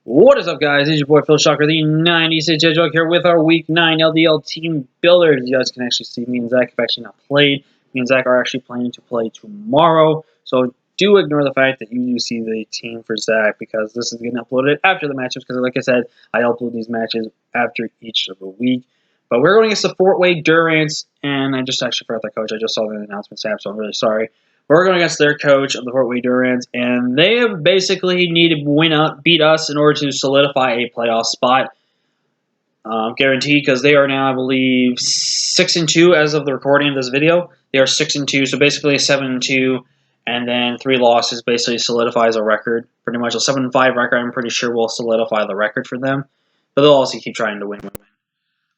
What is up, guys? It's your boy Phil Shocker, the 96 Hedgehog here with our Week 9 LDL Team Builder. You guys can actually see me and Zach have actually not played. Me and Zach are actually planning to play tomorrow. So do ignore the fact that you do see the team for Zach because this is getting uploaded after the matches. Because like I said, I upload these matches after each of the week. But we're going against the Fort Wayne Durance, and I just actually forgot the coach. I just saw the announcement tab, so I'm really sorry. We're going against their coach of the Fort Wayne Durance, and they have basically needed to beat us in order to solidify a playoff spot. Guaranteed, because they are now, I believe, 6-2 as of the recording of this video. They are 6-2, so basically a 7-2, and then 3 losses basically solidifies a record. Pretty much a 7-5 record, I'm pretty sure will solidify the record for them. But they'll also keep trying to win.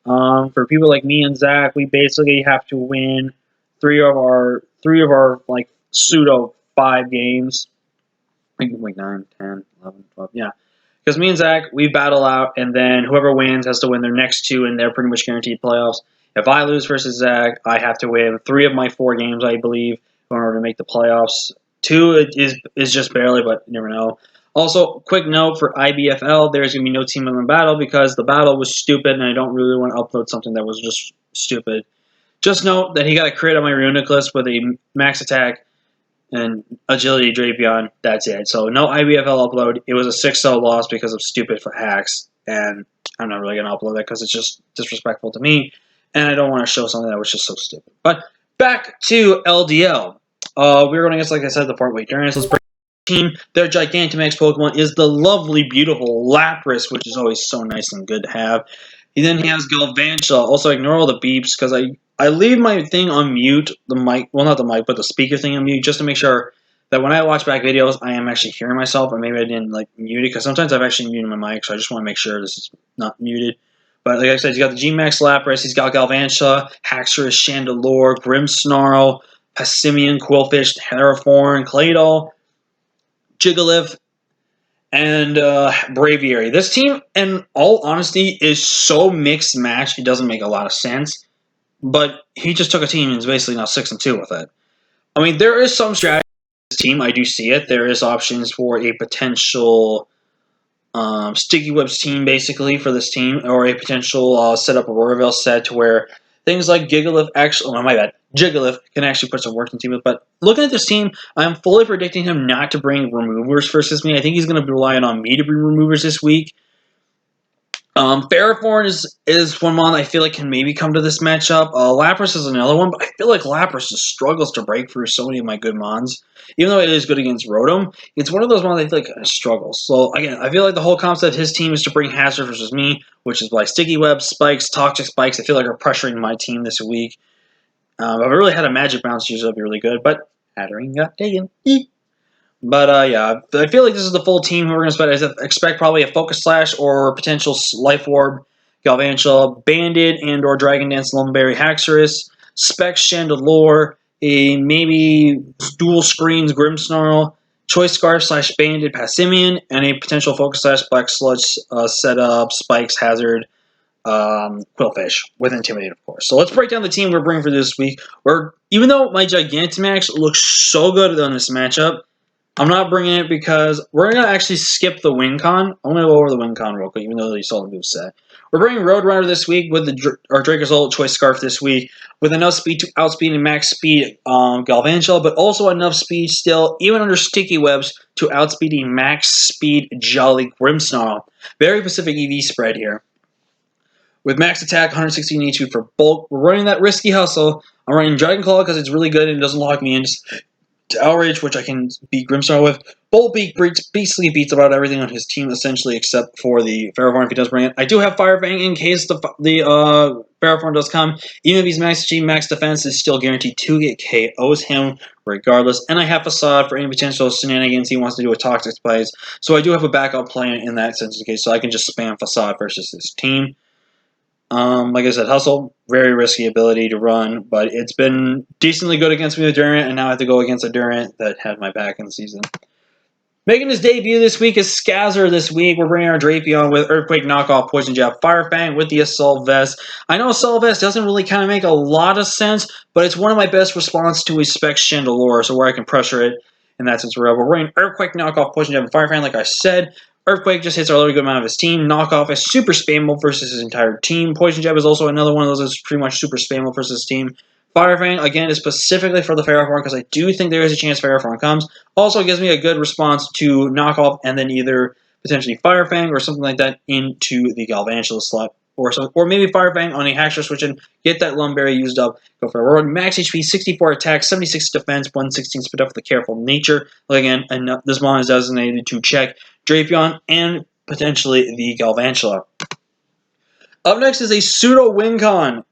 For people like me and Zach, we basically have to win three of our like pseudo 5 games. Like 9, 10, 11, 12, yeah. Because me and Zach, we battle out, and then whoever wins has to win their next 2, and they're pretty much guaranteed playoffs. If I lose versus Zach, I have to win 3 of my 4 games, I believe, in order to make the playoffs. 2 is just barely, but you never know. Also, quick note for IBFL, there's going to be no Team Builder battle because the battle was stupid, and I don't really want to upload something that was just stupid. Just note that he got a crit on my runic list with a max attack and agility Drapion. That's it. So no IBFL upload. It was a 6-0 loss because of stupid hacks, and I'm not really going to upload that because it's just disrespectful to me, and I don't want to show something that was just so stupid. But back to LDL. We're going against, like I said, the Fort Wayne Durance. Let's break the team. Their Gigantamax Pokemon is the lovely, beautiful Lapras, which is always so nice and good to have. And then he has Galvantula. Also, ignore all the beeps because I leave my thing on mute, the mic, well, not the mic, but the speaker thing on mute, just to make sure that when I watch back videos, I am actually hearing myself, or maybe I didn't, mute it, because sometimes I've actually muted my mic, so I just want to make sure this is not muted. But like I said, he's got the G-Max Lapras, he's got Galvantula, Haxorus, Chandelure, Grimmsnarl, Passimian, Quillfish, Terraform, Claydol, Jigglypuff, and Braviary. This team, in all honesty, is so mixed match, it doesn't make a lot of sense. But he just took a team and is basically now 6-2 with it. I mean, there is some strategy in this team. I do see it. There is options for a potential Sticky Whips team, basically, for this team, or a potential setup of Royal set to where things like Jigglypuff Jigglypuff can actually put some work in the team. But looking at this team, I'm fully predicting him not to bring removers versus me. I think he's going to be relying on me to bring removers this week. Ferrothorn is one mon I feel like can maybe come to this matchup. Lapras is another one, but I feel like Lapras just struggles to break through so many of my good mons. Even though it is good against Rotom, it's one of those mons I feel like struggles. So again, I feel like the whole concept of his team is to bring Hazard versus me, which is like Sticky Web, Spikes, Toxic Spikes. I feel like are pressuring my team this week. If I really had a Magic Bounce, usually it'd be really good, but Hatterene got taken. But yeah, I feel like this is the full team who we're going to spend. I expect probably a Focus Slash or potential Life Orb, Galvantula, Bandit, and or Dragon Dance, Lumberry, Haxorus, Specs, Chandelure, a maybe Dual Screens, Grimmsnarl, Choice Scarf / Bandit, Passimian, and a potential Focus Slash Black Sludge setup, Spikes, Hazard, Quillfish, with Intimidate, of course. So let's break down the team we're bringing for this week. Even though my Gigantamax looks so good on this matchup, I'm not bringing it because we're going to actually skip the WinCon. I'm going to go over the WinCon real quick, even though you saw the move set. We're bringing Roadrunner this week with our Dracozolt Choice Scarf this week with enough speed to outspeed and max speed Galvantula, but also enough speed still, even under Sticky Webs, to outspeed a max speed Jolly Grimmsnarl. Very Pacific EV spread here. With max attack, 116 HP for bulk. We're running that Risky Hustle. I'm running Dragon Claw because it's really good and it doesn't lock me in. To Outrage, which I can beat Grimmsnarl with. Bolt basically beats about everything on his team, essentially, except for the Ferrothorn if he does bring it. I do have Fire Fang in case the Ferrothorn does come. Even if he's max HP, max defense is still guaranteed to get KOs him regardless. And I have Facade for any potential shenanigans he wants to do with Toxic Spikes. So I do have a backup plan in that sense, okay, so I can just spam Facade versus his team. Like I said, Hustle, very risky ability to run, but it's been decently good against me with Durant, and now I have to go against a Durant that had my back in the season. Making his debut this week is Skazzer this week. We're bringing our Drapion with Earthquake, Knockoff, Poison Jab, Fire Fang with the Assault Vest. I know Assault Vest doesn't really kind of make a lot of sense, but it's one of my best response to a Specs Chandelure, so where I can pressure it in that sense. We're running Earthquake, Knockoff, Poison Jab, and Fire Fang, like I said. Earthquake just hits a really good amount of his team. Knockoff is super spammable versus his entire team. Poison Jab is also another one of those that's pretty much super spammable versus his team. Fire Fang, again, is specifically for the Ferrothorn because I do think there is a chance Ferrothorn comes. Also gives me a good response to Knockoff and then either potentially Fire Fang or something like that into the Galvantula slot. Or maybe Fire Fang on a Haxorus switch and get that Lumberry used up. Go for a run. Max HP, 64 attack, 76 defense, 116 speed up with a careful nature. Again, this mon is designated to check Drapion and potentially the Galvantula. Up next is a pseudo Wincon,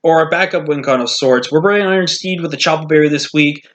or a backup Wincon of sorts. We're bringing Iron Steed with the Choppa Berry this week.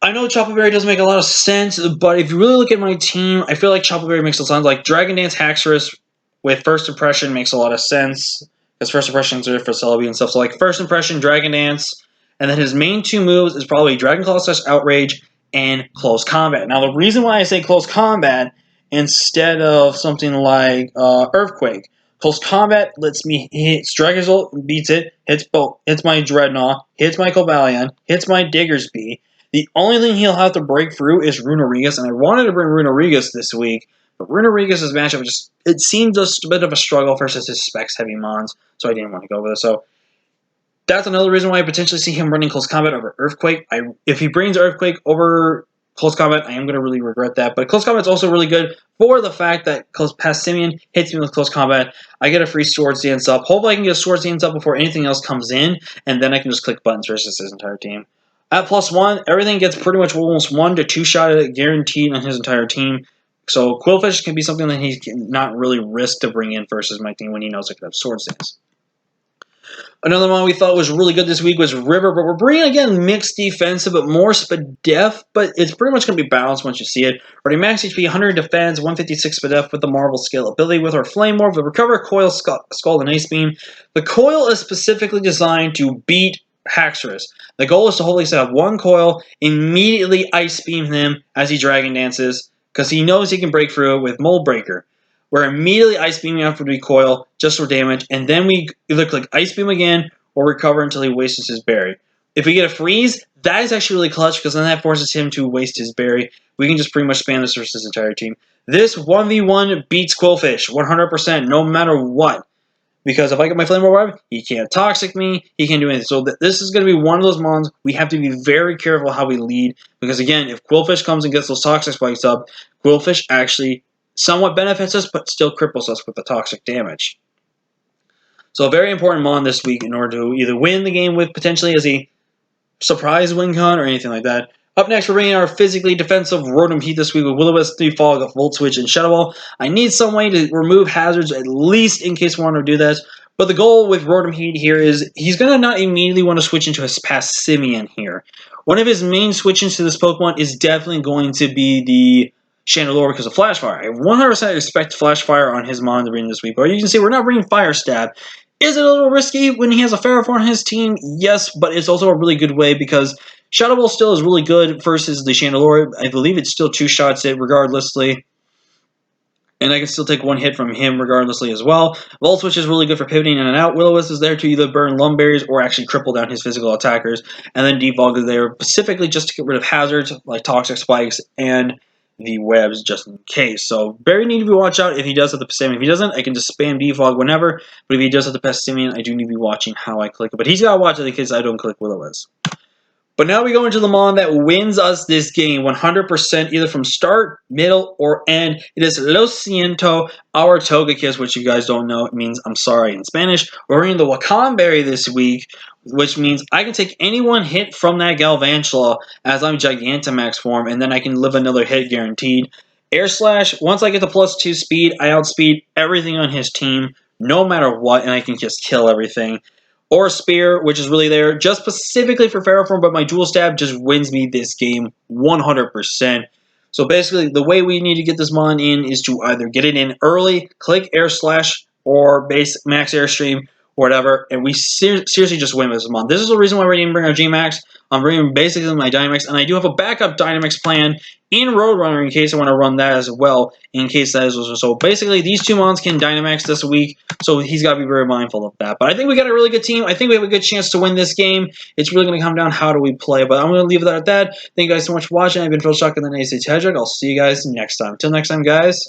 I know Choppa Berry doesn't make a lot of sense, but if you really look at my team, I feel like Choppa Berry makes a lot of sense. Like Dragon Dance Haxorus with First Impression makes a lot of sense, because First Impressions are for Celebi and stuff. So like First Impression, Dragon Dance, and then his main two moves is probably Dragon Claw / Outrage and Close Combat. Now the reason why I say Close Combat instead of something like Earthquake, Close Combat lets me hit Strike Result, beats it, hits my Dreadnought, hits my Cobalion, hits my Diggersby. The only thing he'll have to break through is Runerigus, and I wanted to bring Runerigus this week, but Runerigus' matchup it seemed just a bit of a struggle versus his specs heavy mons, so I didn't want to go with it. So that's another reason why I potentially see him running Close Combat over Earthquake. If he brings Earthquake over Close Combat, I am going to really regret that. But Close Combat's also really good for the fact that Passimian hits me with Close Combat. I get a free Swords Dance up. Hopefully I can get a Swords Dance up before anything else comes in, and then I can just click buttons versus his entire team. At +1, everything gets pretty much almost 1 to 2 shot at it guaranteed on his entire team. So Quillfish can be something that he can not really risk to bring in versus my team when he knows I could have Swords Dance. Another one we thought was really good this week was River, but we're bringing, again, mixed defensive, but more Spadef, but it's pretty much going to be balanced once you see it. Running max HP, 100 defense, 156 Spadef with the Marvel Scale ability with our Flame Orb, the Recover, Coil, Scald, and Ice Beam. The Coil is specifically designed to beat Haxorus. The goal is to hopefully set up one Coil, immediately Ice Beam him as he Dragon Dances, because he knows he can break through it with Mold Breaker. We're immediately Ice Beaming after we Coil, just for damage, and then we either click Ice Beam again, or Recover until he wastes his berry. If we get a Freeze, that is actually really clutch, because then that forces him to waste his berry. We can just pretty much spam this versus his entire team. This 1v1 beats Quillfish, 100%, no matter what. Because if I get my Flame Orb, he can't Toxic me, he can't do anything. So this is going to be one of those mons we have to be very careful how we lead. Because again, if Quillfish comes and gets those Toxic Spikes up, Quillfish actually somewhat benefits us, but still cripples us with the toxic damage. So a very important mon this week in order to either win the game with potentially as a surprise Wincon or anything like that. Up next, we're bringing our physically defensive Rotom Heat this week with Will-O-Wisp, 3 Fog, Volt Switch, and Shadow Ball. I need some way to remove hazards, at least in case we want to do that. But the goal with Rotom Heat here is he's going to not immediately want to switch into his Passimian here. One of his main switch-ins to this Pokemon is definitely going to be the Chandelure because of Flash Fire. I 100% expect Flash Fire on his mon to bring this week. But you can see we're not bringing Fire Stab. Is it a little risky when he has a Ferrothorn on his team? Yes, but it's also a really good way because Shadow Ball still is really good versus the Chandelure. I believe it's still 2 shots it regardlessly. And I can still take 1 hit from him regardlessly as well. Volt Switch is really good for pivoting in and out. Will-O-Wisp is there to either burn Lumberries or actually cripple down his physical attackers. And then Defog is there specifically just to get rid of hazards like Toxic Spikes and the webs just in case. So very need to be watch out if he does have the Passimian. If he doesn't, I can just spam Defog whenever. But if he does have the Passimian, I do need to be watching how I click it. But he's got to watch it because I don't click Will-O-Wisp. But now we go into the mon that wins us this game 100% either from start, middle, or end. It is Lo Siento, our Togekiss, which you guys don't know. It means I'm sorry in Spanish. We're bringing the Wakam Berry this week, which means I can take any one hit from that Galvantula as I'm Gigantamax form, and then I can live another hit guaranteed. Air Slash, once I get the +2 speed, I outspeed everything on his team, no matter what, and I can just kill everything. Or Spear, which is really there just specifically for Ferrothorn, but my Dual Stab just wins me this game 100%. So basically, the way we need to get this mon in is to either get it in early, click Air Slash, or Max Airstream, or whatever, and we seriously just win with this mon. This is the reason why we didn't bring our G-Max. I'm bringing basically my Dynamax, and I do have a backup Dynamax plan in Roadrunner in case I want to run that as well, in case that is also. So basically, these 2 mons can Dynamax this week, so he's got to be very mindful of that. But I think we got a really good team. I think we have a good chance to win this game. It's really going to come down how do we play, but I'm going to leave it at that. Thank you guys so much for watching. I've been Phil Shuck and the Nacy Hedgehog. I'll see you guys next time. Until next time, guys.